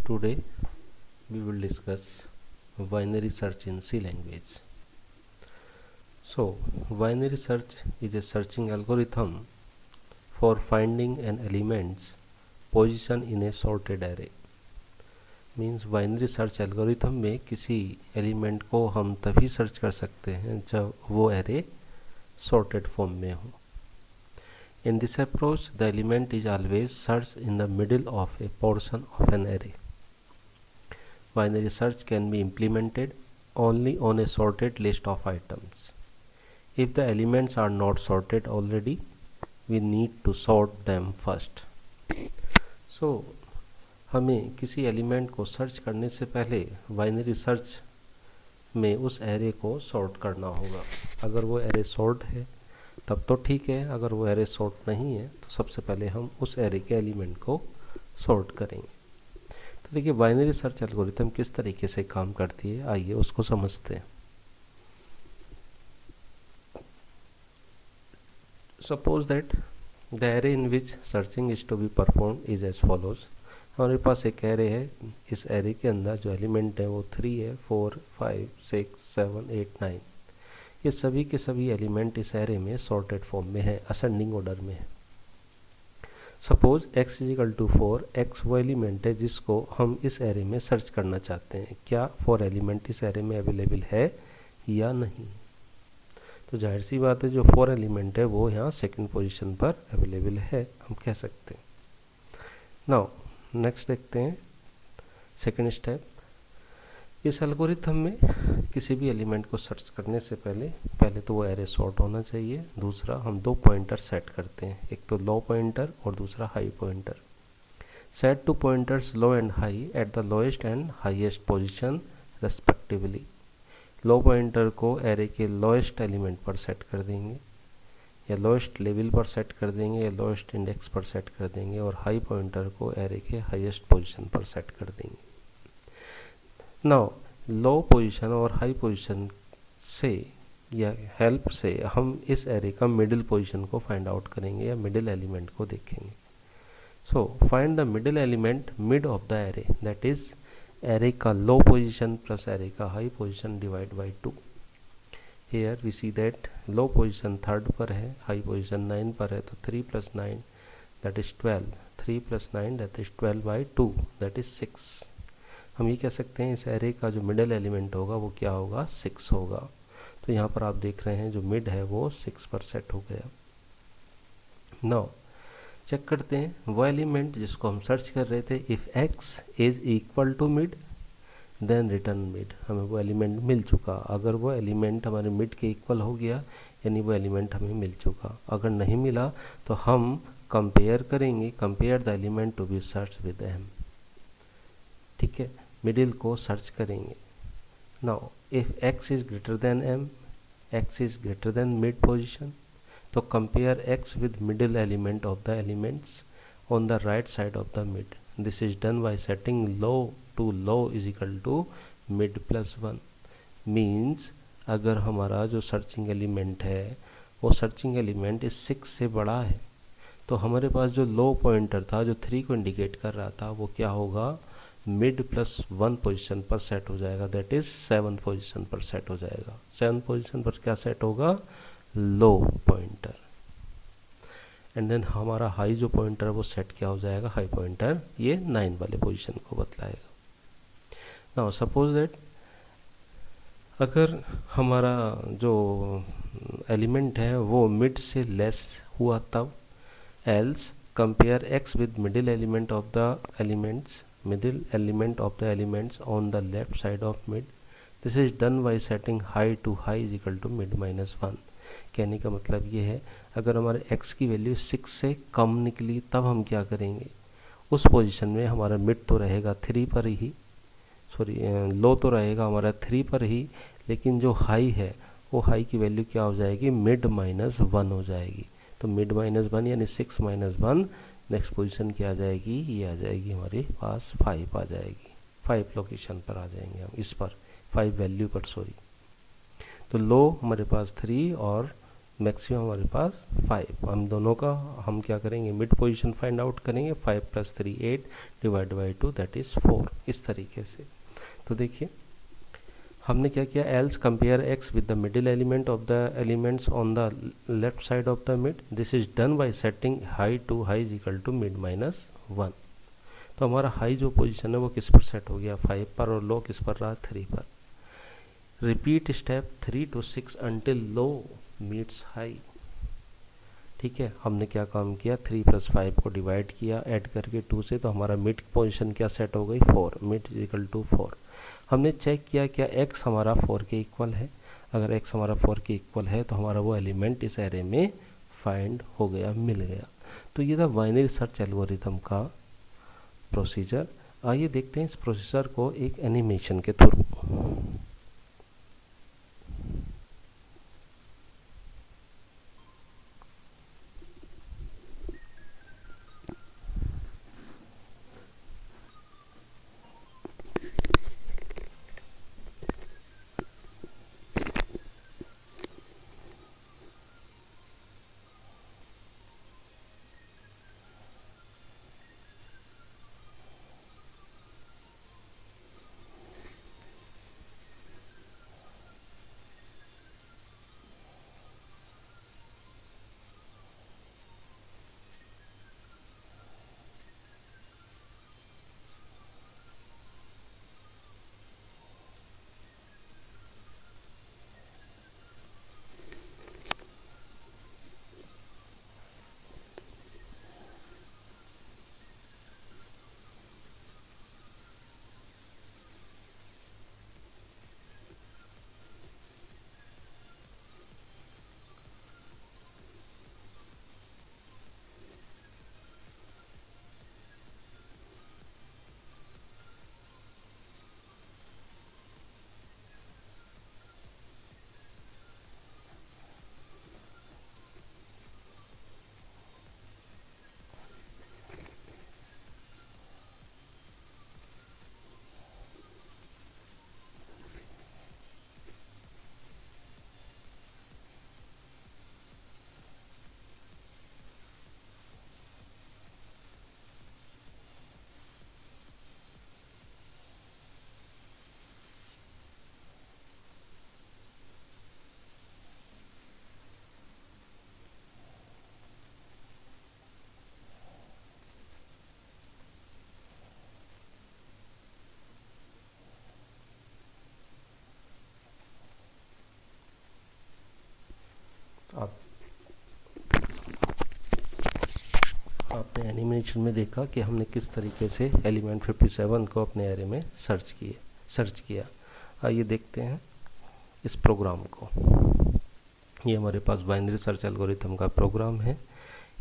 Today we will discuss binary search in C language. So, binary search is a searching algorithm for finding an element's position in a sorted array. Means binary search algorithm में किसी element को हम तभी search कर सकते हैं जब वो एरे sorted फॉर्म में हो. In this approach, the element is always searched in the middle of a portion of an array. Binary search can be implemented only on a sorted list of items. If the elements are not sorted already, we need to sort them first. So, हमें किसी element को search करने से पहले binary search में उस array को sort करना होगा. अगर वो एरे सॉर्ट है तब तो ठीक है, अगर वो एरे सॉर्ट नहीं है तो सबसे पहले हम उस एरे के एलिमेंट को सॉर्ट करेंगे. तो देखिए बाइनरी सर्च एल्गोरिथम किस तरीके से काम करती है, आइए उसको समझते हैं. Suppose that the array in which searching is to be performed is as follows. हमारे पास एक एरे है, इस एरे के अंदर जो एलिमेंट है वो 3 है, 4, 5, 6, 7, 8, 9. ये सभी के सभी एलिमेंट इस एरे में सॉर्टेड फॉर्म में है, असेंडिंग ऑर्डर में है. Suppose x is equal to 4, x वो एलिमेंट है जिसको हम इस एरे में सर्च करना चाहते हैं. क्या 4 एलिमेंट इस एरे में अवेलेबल है या नहीं. तो जाहिर सी बात है जो 4 एलिमेंट है वो यहाँ सेकंड पोजीशन पर अवेलेबल है, हम कह सकते हैं. नाउ नेक्स्ट देखते हैं सेकंड स्टेप. इस एल्गोरिथम में किसी भी एलिमेंट को सर्च करने से पहले तो वो एरे सॉर्ट होना चाहिए. दूसरा हम 2 पॉइंटर सेट करते हैं, एक तो लो पॉइंटर और दूसरा high pointer. Set 2 pointers low and high at the lowest and highest position respectively. Low pointer को एरे के लोएस्ट एलिमेंट पर सेट कर देंगे या लोएस्ट लेवल पर सेट कर देंगे या लोएस्ट इंडेक्स पर सेट कर देंगे, और हाई पॉइंटर को एरे के हाईएस्ट पोजीशन पर सेट कर देंगे. नाउ लो पोजीशन और हाई पोजीशन से या हेल्प से हम इस एरे का मिडिल पोजीशन को फाइंड आउट करेंगे या मिडिल एलिमेंट को देखेंगे. So find the middle element mid of the array, that is array का लो पोजीशन प्लस एरे का high position divide by 2. Here we see that low position 3rd पर है, high position 9 पर है, तो 3 + 9 that is 12. 3 + 9 that is 12 by 2 that is 6. हम ये कह सकते हैं इस एरे का जो मिडिल एलिमेंट होगा वो क्या होगा, 6 होगा. तो यहाँ पर आप देख रहे हैं जो मिड है वो 6 पर सेट हो गया. नाउ चेक करते हैं वो एलिमेंट जिसको हम सर्च कर रहे थे. If x is equal to mid then return mid. हमें वो एलिमेंट मिल चुका. अगर वो एलिमेंट हमारे मिड के इक्वल हो गया यानी वो एलिमेंट हमें मिल चुका. अगर नहीं मिला तो हम कंपेयर करेंगे, compare the element to be search with m. ठीक है, मिडिल को सर्च करेंगे. Now if x is greater than m, x is greater than mid position, तो compare x with middle element of the elements on the right side of the mid. This is done by setting low to low is equal to mid plus 1. Means अगर हमारा जो searching element है वो searching element इस 6 से बड़ा है तो हमारे पास जो लो पॉइंटर था जो 3 को इंडिकेट कर रहा था वो क्या होगा, मिड प्लस 1 पोजीशन पर सेट हो जाएगा, दैट इज 7 पोजीशन पर सेट हो जाएगा. 7 पोजीशन पर क्या सेट होगा, लो पॉइंटर. एंड देन हमारा हाई जो पॉइंटर वो सेट क्या हो जाएगा, हाई पॉइंटर, ये 9 वाले पोजीशन को बतलाएगा. नाउ सपोज दैट अगर हमारा जो एलिमेंट है वो मिड से लेस हुआ तब, else compare x with middle element of the elements, middle element of the elements on the left side of mid. This is done by setting high to high is equal to mid minus 1. कहने का मतलब ये है अगर हमारे x की value 6 से कम निकली तब हम क्या करेंगे, उस पोजीशन में हमारा मिड तो रहेगा 3 पर ही, लो तो रहेगा हमारा 3 पर ही, लेकिन जो हाई है वो हाई की वैल्यू क्या हो जाएगी, मिड माइनस 1 हो जाएगी. तो मिड माइनस 1 यानी 6 माइनस 1, नेक्स्ट पोजीशन क्या आ जाएगी, ये आ जाएगी हमारे पास 5 आ जाएगी. 5 लोकेशन पर आ जाएंगे हम, इस पर 5 वैल्यू पर. तो लो हमारे पास 3 और मैक्सिमम हमारे पास 5, हम दोनों का हम क्या करेंगे, मिड पोजीशन फाइंड आउट करेंगे। 5 + 3 8 डिवाइड बाई 2 दैट इज़ 4, इस तरीके से। तो देखिए हमने क्या किया, else compare x with the middle element of the elements on the left side of the mid, this is done by setting high to high is equal to mid minus 1। तो हमारा हाई जो position है वो किस पर set हो गया, 5 पर, और लो किस पर रहा, 3 पर। Repeat step 3 to 6 until low meets high. ठीक है, हमने क्या काम किया, 3 + 5 को डिवाइड किया ऐड करके 2 से, तो हमारा मिड पोजीशन क्या सेट हो गई, 4, मिड इज इक्वल टू 4। हमने चेक किया क्या x हमारा 4 के इक्वल है, अगर x हमारा 4 के इक्वल है तो हमारा वो एलिमेंट इस एरे में फाइंड हो गया, मिल गया। तो ये था बाइनरी सर्च एल्गोरिथम का प्रोसीजर। आइए देखते हैं इस प्रोसीजर को एक एनिमेशन के थ्रू। आप आपने एनिमेशन में देखा कि हमने किस तरीके से एलिमेंट 57 को अपने एरे में सर्च किया। आइए देखते हैं इस प्रोग्राम को। ये हमारे पास बाइनरी सर्च एल्गोरिथम का प्रोग्राम है।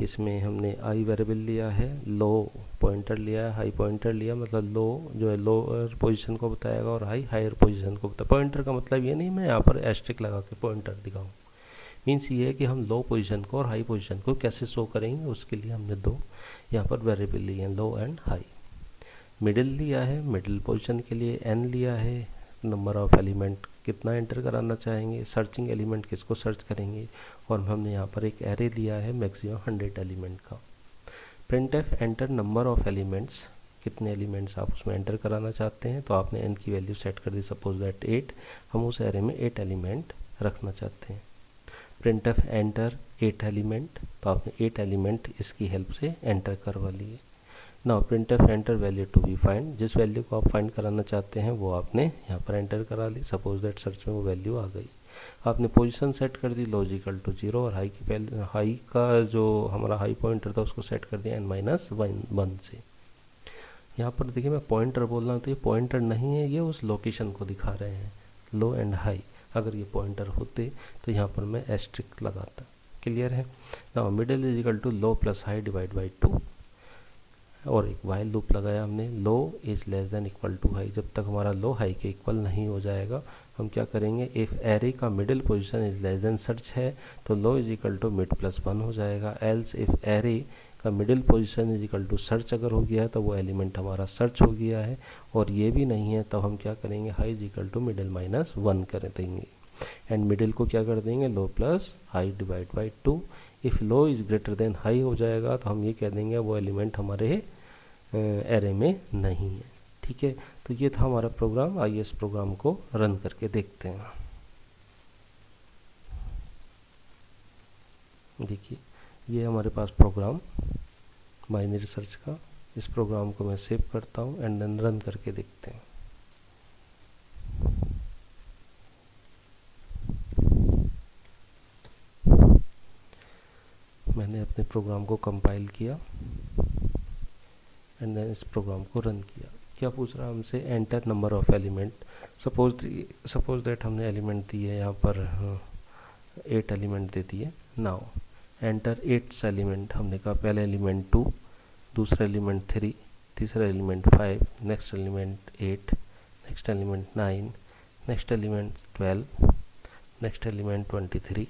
इसमें हमने आई वेरिएबल लिया है, लो पॉइंटर लिया है, हाई पॉइंटर लिया, मतलब लो जो है लोअर पोजीशन को बताएगा और हाई हायर पोजीशन को बताएगा। पॉइंटर का मतलब ये नहीं मैं यहाँ पर एस्ट्रिक लगा के पॉइंटर दिखाऊँ, मीन्स ये है कि हम लो पोजीशन को और हाई पोजीशन को कैसे शो करेंगे, उसके लिए हमने दो यहाँ पर वेरिएबल लिए हैं, लो एंड हाई। मिडिल लिया है, मिडिल पोजीशन के लिए n लिया है, नंबर ऑफ एलिमेंट कितना एंटर कराना चाहेंगे, सर्चिंग एलिमेंट किसको सर्च करेंगे, और हमने यहाँ पर एक एरे लिया है मैक्सिमम 100 एलिमेंट का। printf enter number of elements, कितने एलिमेंट्स आप उसमें एंटर कराना चाहते हैं, तो आपने n की वैल्यू सेट कर दी, सपोज दैट 8, हम उस एरे में 8 एलिमेंट रखना चाहते हैं। printf एंटर 8 एलिमेंट, तो आपने 8 एलिमेंट इसकी हेल्प से एंटर करवा लिए। Now printf enter value to be find, जिस वैल्यू को आप फाइंड कराना चाहते हैं वो आपने यहाँ पर एंटर करा ली, सपोज दैट सर्च में वो वैल्यू आ गई। आपने पोजीशन सेट कर दी लॉजिकल टू 0, और हाई का जो हमारा हाई पॉइंटर था उसको सेट कर दिया n-1 से। यहाँ पर देखिए मैं पॉइंटर बोल रहा हूँ तो ये पॉइंटर नहीं है, ये उस लोकेशन को दिखा रहे हैं, लो एंड हाई। अगर ये पॉइंटर होते तो यहाँ पर मैं एस्ट्रिक लगाता। क्लियर है। Now middle is equal to low plus high divide by 2, और एक वाइल लूप लगाया हमने, low is less than equal to high. जब तक हमारा लो हाई के इक्वल नहीं हो जाएगा हम क्या करेंगे, इफ़ एरे का middle position is less than search है तो low is equal to mid plus 1 हो जाएगा। एल्स इफ़ एरे का middle position is equal to search अगर हो गया है तो वो एलिमेंट हमारा सर्च हो गया है, और ये भी नहीं है तो हम क्या करेंगे, high is equal to middle -1 कर देंगे। एंड मिडिल को क्या कर देंगे, low plus high divide by 2। If low is greater than high हो जाएगा तो हम ये कह देंगे वो एलिमेंट हमारे एरे में नहीं है। ठीक है, तो ये था हमारा प्रोग्राम। आइए इस प्रोग्राम को रन करके देखते हैं। देखिए ये हमारे पास प्रोग्राम बाइनरी सर्च का। इस प्रोग्राम को मैं सेव करता हूँ एंड देन रन करके देखते हैं। मैंने अपने प्रोग्राम को कंपाइल किया एंड देन इस प्रोग्राम को रन किया। क्या पूछ रहा है हमसे, enter number of element. Suppose that हमने एलिमेंट दिए यहाँ पर 8 एलिमेंट दे दिए। Now enter 8 element. हमने कहा पहले एलिमेंट 2, दूसरा एलिमेंट 3, तीसरा element 5, next element 8, next element 9, next element 12, next element 23,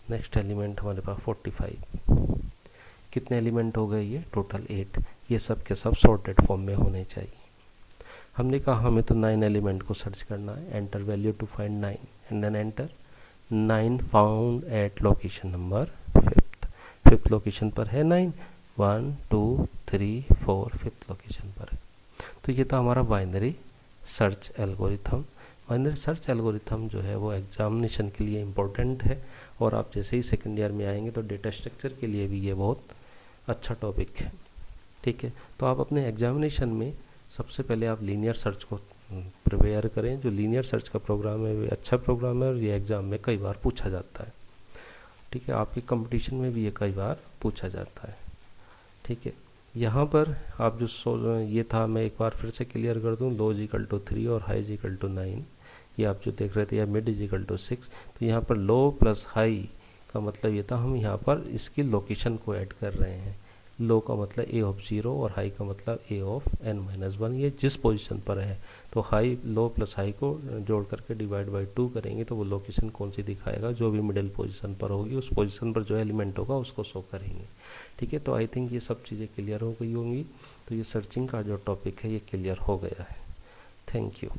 next element हमारे पास 45। कितने एलिमेंट हो गए ये, टोटल 8। ये सब के सब सॉर्टेड फॉर्म में होने चाहिए। हमने कहा हमें तो 9 एलिमेंट को सर्च करना है। Enter value to find 9 and then enter 9 found at location number 5th location पर है 9। 1 2 3 4 5th लोकेशन पर है। तो ये था हमारा binary search algorithm. Binary search algorithm जो है वो एग्जामिनेशन के लिए इम्पोर्टेंट है, और आप जैसे ही सेकेंड ईयर में आएंगे तो डेटा स्ट्रक्चर के लिए भी ये बहुत अच्छा टॉपिक है। ठीक है, तो आप अपने एग्जामिनेशन में सबसे पहले आप लीनियर सर्च को प्रिपेयर करें। जो लीनियर सर्च का प्रोग्राम है वो अच्छा प्रोग्राम है और ये एग्ज़ाम में कई बार पूछा जाता है। ठीक है, आपके कंपटीशन में भी ये कई बार पूछा जाता है। ठीक है, यहाँ पर आप जो ये था, मैं एक बार फिर से क्लियर कर दूँ। लो इज इक्वल टू 3 और हाई इज इक्वल टू 9, ये आप जो देख रहे थे, या मिड इज इक्वल टू 6। तो यहाँ पर लो प्लस हाई का मतलब ये था हम यहाँ पर इसकी लोकेशन को ऐड कर रहे हैं। लो का मतलब ए ऑफ 0 और हाई का मतलब ए ऑफ n-1, ये जिस पोजीशन पर है। तो हाई, लो प्लस हाई को जोड़ करके डिवाइड बाई 2 करेंगे तो वो लोकेशन कौन सी दिखाएगा, जो भी मिडिल पोजीशन पर होगी उस पोजीशन पर जो एलिमेंट होगा उसको शो करेंगे। ठीक है, तो आई थिंक ये सब चीज़ें क्लियर हो गई होंगी। तो ये सर्चिंग का जो टॉपिक है ये क्लियर हो गया है। Thank you.